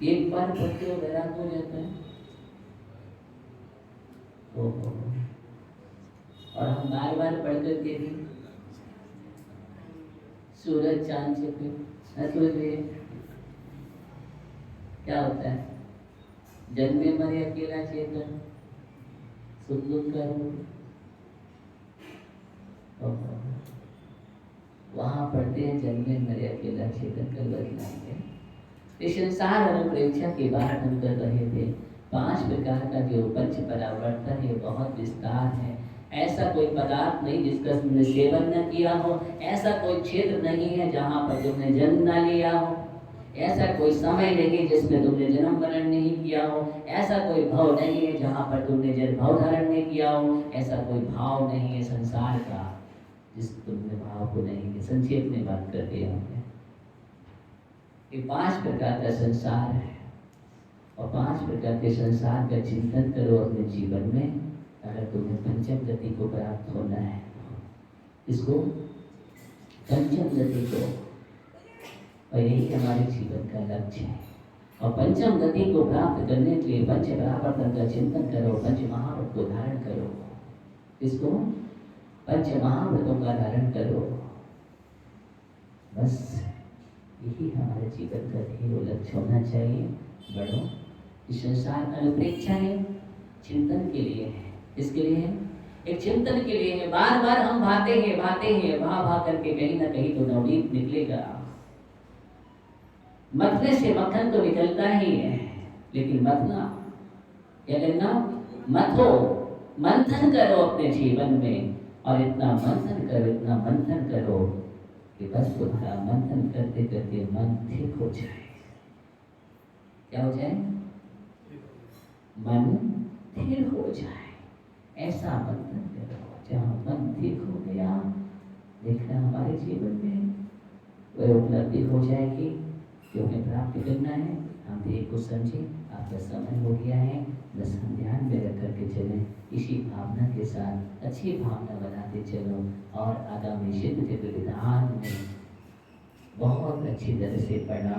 A: एक बार पढ़ते हो वैराग हो जाता है। और हम बार बार पढ़ करके भी सूरज चांद से फिर क्या होता है? जन्मे मरे अकेला चेतन सुख का रूप। वहां पढ़ते हैं जन्मे मरे अकेला चेतन कर बदलाएंगे। इस संसार अनुप्रेक्षा की बात हम कर रहे थे। 5 प्रकार का जो पंच परावर्तन है बहुत विस्तार है। ऐसा कोई पदार्थ नहीं जिसका तुमने सेवन न किया हो, ऐसा कोई क्षेत्र नहीं है जहाँ पर तुमने जन्म न लिया हो, ऐसा कोई समय नहीं जिसमें तुमने जन्म मरण नहीं किया हो, ऐसा कोई भाव नहीं है जहाँ पर तुमने जन्म भाव धारण नहीं किया हो, ऐसा कोई भाव नहीं है संसार का जिस तुमने भाव को नहीं किया। संक्षेप में बात करते हमने ये 5 प्रकार का संसार है और 5 प्रकार के संसार का चिंतन करो अपने जीवन में। अगर तुम्हें पंचम गति को प्राप्त होना है, इसको पंचम गति को, और यही हमारे जीवन का लक्ष्य है। और पंचम गति को प्राप्त करने के लिए पंच परावर्तन का चिंतन करो, पंच महाव्रत को धारण करो। इसको पंच महाव्रतों का धारण करो। बस यही हमारे जीवन का ध्येय लक्ष्य होना चाहिए। बढ़ो। इस संसार अनुप्रेक्षा है, चिंतन के लिए है। इसके लिए है, एक चिंतन के लिए है। बार बार हम भाते हैं भा करके कहीं ना कहीं तो नवनीत निकलेगा। मथने से मक्खन तो निकलता ही है, लेकिन मथना क्या करना? मथो, मंथन करो अपने जीवन में। और इतना मंथन करो कि बस तुम्हारा मंथन करते करते मन ठीक हो जाए। क्या हो जाए? मन ठीक हो जाए। ऐसा मंथन करो जहाँ मन ठीक हो गया, देखना हमारे जीवन में वह उपलब्धि हो जाएगी जो हमें प्राप्त करना है। हम एक को समझे, आपका समय हो गया है। बस हम ध्यान में रख करके चलें, इसी भावना के साथ अच्छी भावना बनाते चलो और आगामी सिद्ध विधान में बहुत अच्छी तरह से पढ़ना।